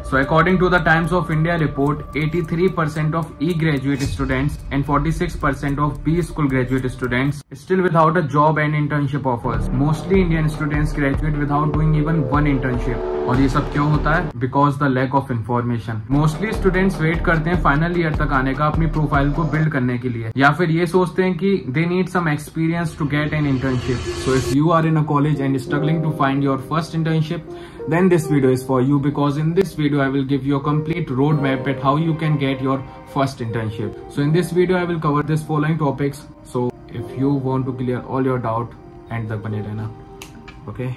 So according to the Times of India report, 83% of E-graduate students and 46% of B school graduate students still without a job and internship offers. Mostly Indian students graduate without doing even one internship. और ये सब क्यों होता है? Because the lack of information. Mostly students wait करते हैं final year तक आने का अपनी प्रोफाइल को बिल्ड करने के लिए, या फिर ये सोचते हैं कि they need some experience to get an internship. So if you are in a college and struggling to find your first internship, then this video is for you, because in this video I will give you a complete roadmap at how you can get your first internship. So in this video I will cover this following topics. So if you want to clear all your doubt, end तक बने रहना. Okay.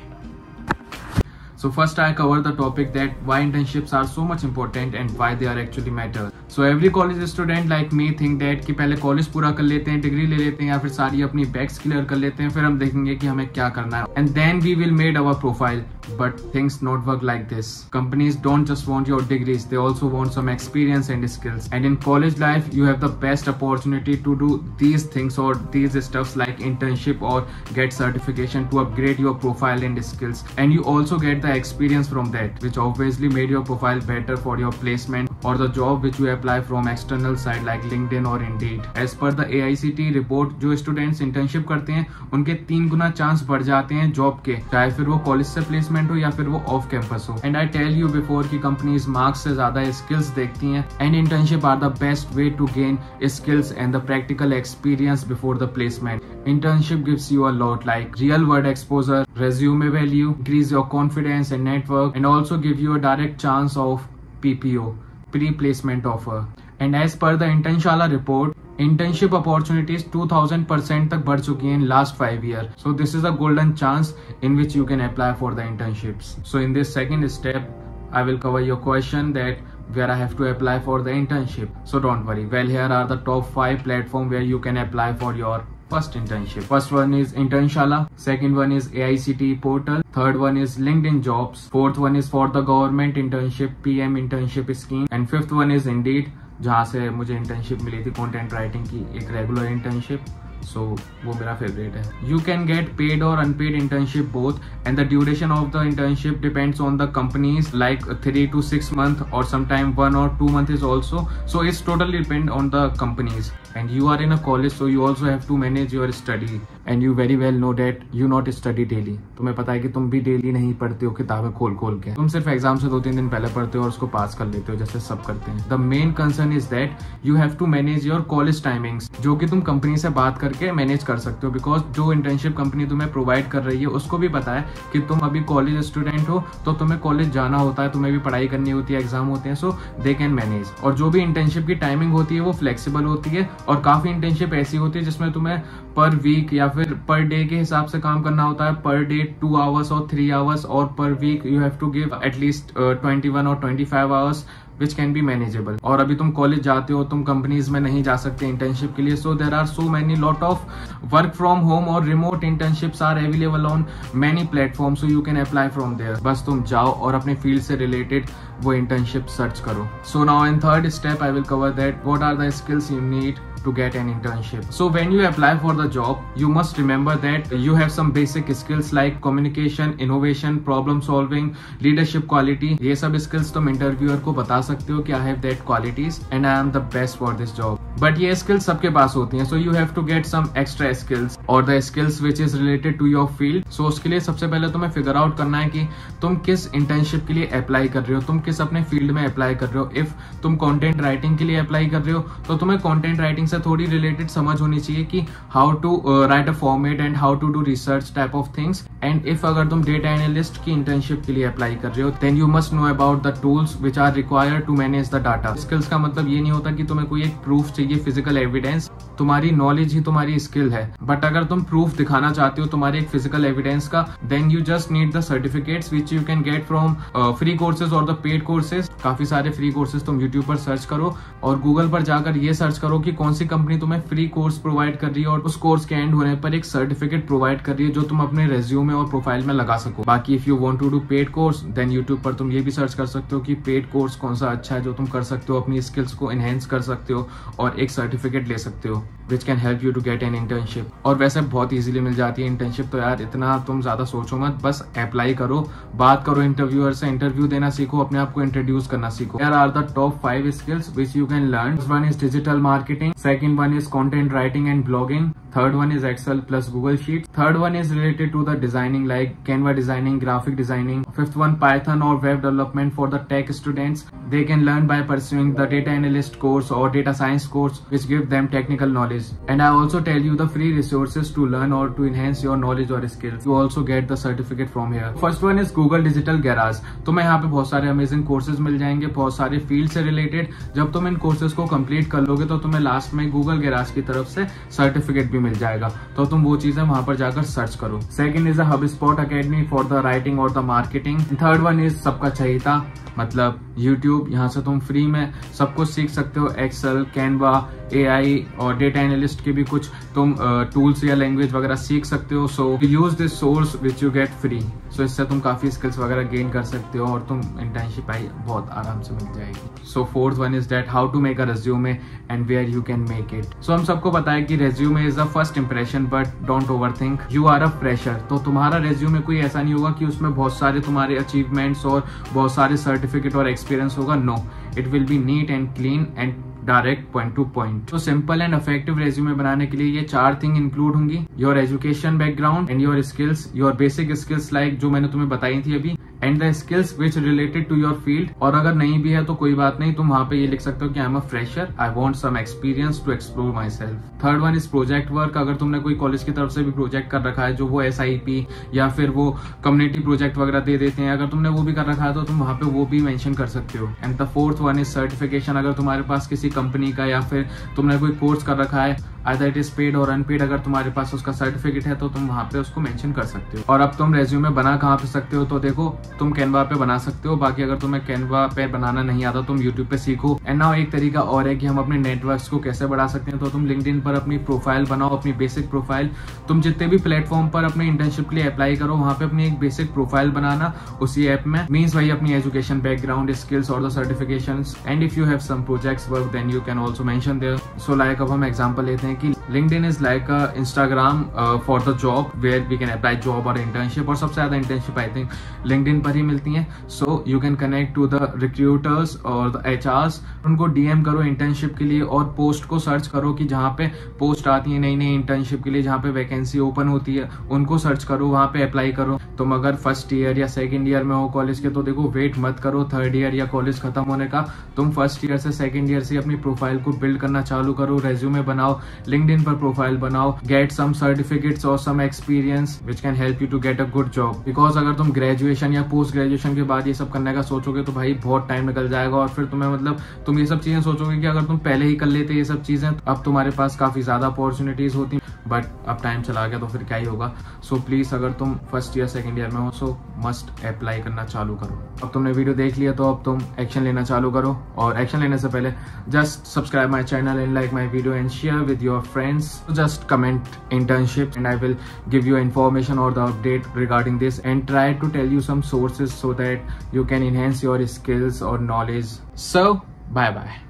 So first I cover the topic that why internships are so much important and why they are actually matter. So every college student like me think that कि पहले college पूरा कर लेते हैं, degree ले लेते हैं या फिर सारी अपनी बैक्स क्लियर कर लेते हैं, फिर हम देखेंगे कि हमें क्या करना है, and then we will made our profile. But things not work like this. Companies don't just want your degrees, they also want some experience and skills. And in college life you have the best opportunity to do these things or these stuffs like internship or get certification to upgrade your profile and skills, and you also get the experience from that, which obviously made your profile better for your placement or the job which you apply from external site like LinkedIn or Indeed. As per the AICTE report, जो students internship करते हैं उनके 3 गुना chance बढ़ जाते हैं job के, चाहे फिर वो कॉलेज से प्लेसमेंट हो या फिर वो ऑफ कैंपस हो. And I tell you before कि कंपनीज मार्क्स से ज्यादा स्किल्स देखती हैं, and internship are the best way to gain skills and the practical experience before the placement. Internship gives you a lot like real world exposure, resume value, increase your confidence and network, and also give you a direct chance of PPO, pre-placement offer. And as per the Internshala report, internship opportunities 2000% तक बढ़ चुकी हैं in last 5 years. So this is a golden chance in which you can apply for the internships. So in this second step, I will cover your question that where I have to apply for the internship. So don't worry. Well, here are the top 5 platforms where you can apply for your first internship. First one is Internshala, second one is AICTE portal, third one is LinkedIn jobs, fourth one is for the government internship PM internship scheme, and fifth one is Indeed, जहाँ से मुझे internship मिली थी content writing की एक regular internship. सो वो मेरा favourite है. You can get paid और unpaid internship both, and the duration of the internship depends on the companies like 3 to 6 months or sometime 1 or 2 months is also. So it's totally depend on the companies. And you are in a college, so you also have to manage your study. And you very well know that you not study daily. तुम्हें पता है कि तुम भी daily नहीं पढ़ते हो किताबें खोल खोल के. तुम सिर्फ एग्जाम से 2-3 दिन पहले पढ़ते हो और उसको पास कर लेते हो जैसे सब करते हैं. The main concern is that you have to manage your college timings, जो कि तुम कंपनी से बात करके मैनेज कर सकते हो, बिकॉज जो इंटर्नशिप कंपनी तुम्हें प्रोवाइड कर रही है उसको भी पता है कि तुम अभी कॉलेज स्टूडेंट हो, तो तुम्हें कॉलेज जाना होता है, तुम्हें भी पढ़ाई करनी होती है, एग्जाम होते हैं, सो दे कैन मैनेज. और जो भी इंटर्नशिप की टाइमिंग होती है वो फ्लेक्सिबल होती है, और काफी इंटर्नशिप ऐसी होती है जिसमें तुम्हें पर वीक या फिर पर डे के हिसाब से काम करना होता है. पर डे 2 hours और 3 hours, और per week you have to give at least 21 और 25 hours which can be manageable. और अभी तुम कॉलेज जाते हो, तुम कंपनीज में नहीं जा सकते इंटर्नशिप के लिए, so there are so many lot of work from home और remote internships are available on many platform, so you can apply from there. बस तुम जाओ और अपने फील्ड से रिलेटेड वो इंटर्नशिप सर्च करो. So now in third step I will cover that what are the skills you need to get an internship. So when you apply for the job, you must remember that you have some basic skills like communication, innovation, problem solving, leadership quality. ये सब skills तुम interviewer को बता सकते हो कि I have that qualities and I am the best for this job. But ये skills सबके पास होती हैं, so you have to get some extra skills or the skills which is related to your field. So उसके लिए सबसे पहले तुम्हें figure out करना है कि तुम किस internship के लिए apply कर रहे हो, तुम किस अपने field में apply कर रहे हो. If तुम content writing के लिए apply कर रहे हो तो तुम्हें content writing से थोड़ी रिलेटेड समझ होनी चाहिए कि how to write a format and how to do research type of things. And if अगर तुम डेटा एनालिस्ट की इंटर्नशिप के लिए अप्लाई कर रहे हो, then you must know about the tools which are required to manage the data. Skills का मतलब ये नहीं होता कि तुम्हें कोई एक प्रूफ चाहिए, फिजिकल एविडेंस. तुम्हारी नॉलेज ही तुम्हारी स्किल है, बट अगर तुम प्रूफ दिखाना चाहते हो तुम्हारे एक फिजिकल एविडेंस का, then you just need the certificates which you can get from free courses और द पेड कोर्सेज. काफी सारे फ्री कोर्सेज तुम यूट्यूब पर सर्च करो और गूगल पर जाकर ये सर्च करो कि कौन सी कंपनी तुम्हें फ्री कोर्स प्रोवाइड कर रही है और उस कोर्स के एंड होने पर एक सर्टिफिकेट प्रोवाइड कर रही है जो तुम अपने रेज्यूमे और प्रोफाइल में लगा सको. बाकी if you want to do paid course, then YouTube पर तुम ये भी सर्च कर सकते हो कि पेड कोर्स कौन सा अच्छा है जो तुम कर सकते हो, अपनी स्किल्स को एनहेंस कर सकते हो और एक सर्टिफिकेट ले सकते हो which can help you to get an internship. और वैसे बहुत इजीली मिल जाती है इंटर्नशिप, तो यार इतना तुम ज्यादा सोचो मत, बस अप्लाई करो, बात करो इंटरव्यूअर से, इंटरव्यू देना सीखो, अपने आप को इंट्रोड्यूस करना सीखो। Here are the top 5 skills which you can learn. First one is digital marketing, second one is content writing and blogging, third one is Excel plus Google Sheets, third one is related to the designing like Canva designing, graphic designing, fifth one Python or web development for the tech students. They can learn by pursuing the data analyst course or data science course which give them technical knowledge. And I also tell you the free resources to learn or to enhance your knowledge or skills. You also get the certificate from here. First one is Google Digital Garage. तुम्हें यहाँ पे बहुत सारे amazing courses मिल जाएंगे, बहुत सारे field से related. जब तुम इन कोर्सेज को कंप्लीट कर लोगे तो तुम्हें लास्ट में गूगल गैराज की तरफ से सर्टिफिकेट भी मिल जाएगा, तो तुम वो चीजें वहां पर जाकर सर्च करो। Second is HubSpot Academy for the writing और the marketing. Third one is सबका चाहिए मतलब YouTube, यहाँ से तुम फ्री में सब कुछ सीख सकते हो, एक्सेल, कैनवा, AI और डेटा एनालिस्ट के भी कुछ तुम टूल्स या लैंग्वेज वगैरह सीख सकते हो। So use this source which you get free. So इससे तुम काफी स्किल्स वगैरह गेन कर सकते हो और तुम इंटर्नशिप आई बहुत आराम से मिल जाएगी। So fourth one is that how to make a resume and where you can make it. So हम सबको पता है कि resume is the first impression, but don't overthink, you are a fresher. तो तुम्हारा रेज्यूमे कोई ऐसा नहीं होगा कि उसमें बहुत सारे तुम्हारे अचीवमेंट्स और बहुत सारे सर्टिफिकेट और एक्सपीरियंस होगा। No, it will be neat and clean and direct point to point. तो सिंपल एंड इफेक्टिव रेज्यूमे बनाने के लिए ये 4 थिंग इंक्लूड होंगी: your education background and your skills, your basic skills like जो मैंने तुम्हें बताई थी अभी, and the skills which related to your field. और अगर नहीं भी है तो कोई बात नहीं, तुम वहां पे ये लिख सकते हो कि I am a fresher, I want some experience to explore myself. Third one is project work. अगर तुमने कोई कॉलेज की तरफ से भी प्रोजेक्ट कर रखा है, जो वो SIP या फिर वो कम्युनिटी प्रोजेक्ट वगैरह दे देते हैं, अगर तुमने वो भी कर रखा है तो तुम वहां पे वो भी मेंशन कर सकते हो। And the fourth one is certification. अगर तुम्हारे पास किसी कंपनी का या फिर तुमने कोई कोर्स कर रखा है, आइदर इट इज पेड और अनपेड, अगर तुम्हारे पास उसका सर्टिफिकेट है तो तुम वहां पे उसको मेंशन कर सकते हो। और अब तुम रेज्यूमे बना कहाँ पे सकते हो, तो देखो तुम कैनवा पे बना सकते हो। बाकी अगर तुम्हें कैनवा पे बनाना नहीं आता तुम यूट्यूब पे सीखो। एंड नाउ एक तरीका और है कि हम अपने नेटवर्क्स को कैसे बढ़ा सकते हैं। तो तुम लिंक्डइन पर अपनी प्रोफाइल बनाओ, अपनी बेसिक प्रोफाइल। तुम जितने भी प्लेटफॉर्म पर अपने इंटर्नशिप के लिए अप्लाई करो, वहां पे अपनी एक बेसिक प्रोफाइल बनाना उसी ऐप में, मीन्स वही अपनी एजुकेशन बैकग्राउंड, स्किल्स और the certifications. And if you have some projects work then you can also mention there. So like अब हम एग्जांपल लेते हैं कि LinkedIn is like a Instagram for the job where we can apply job और internship, और सबसे ज्यादा internship I think LinkedIn पर ही मिलती हैं। So you can connect to the recruiters और the HRs, उनको DM करो internship के लिए और पोस्ट को सर्च करो कि जहाँ पे पोस्ट आती है नई नई इंटर्नशिप के लिए, जहाँ पे वैकेंसी ओपन होती है उनको सर्च करो, वहाँ पे अप्लाई करो। तुम अगर फर्स्ट ईयर या सेकंड ईयर में हो कॉलेज के तो देखो वेट मत करो थर्ड ईयर या कॉलेज खत्म होने का, तुम फर्स्ट ईयर से सेकंड ईयर से अपनी प्रोफाइल को बिल्ड करना चालू करो, रेज्यूमे बनाओ, LinkedIn पर प्रोफाइल बनाओ, गेट सम सर्टिफिकेट्स और some experience which can help you to get a good job. Because अगर तुम ग्रेजुएशन या पोस्ट ग्रेजुएशन के बाद ये सब करने का सोचोगे तो भाई बहुत टाइम निकल जाएगा और फिर तुम्हें मतलब तुम ये सब चीजें सोचोगे कि अगर तुम पहले ही कर लेते ये सब चीजें, अब तुम्हारे पास काफी ज्यादा अपॉर्चुनिटीज होती, बट अब टाइम चला गया तो फिर क्या ही होगा। सो प्लीज अगर तुम फर्स्ट ईयर सेकंड ईयर में हो सो मस्ट अप्लाई करना चालू करो। अब तुमने वीडियो देख लिया तो अब तुम एक्शन लेना चालू करो, और एक्शन लेने से पहले just subscribe my channel and like my video and share with your friends. Just comment internship and I will give you information or the update regarding this and try to tell you some sources so that you can enhance your skills or knowledge. So bye bye.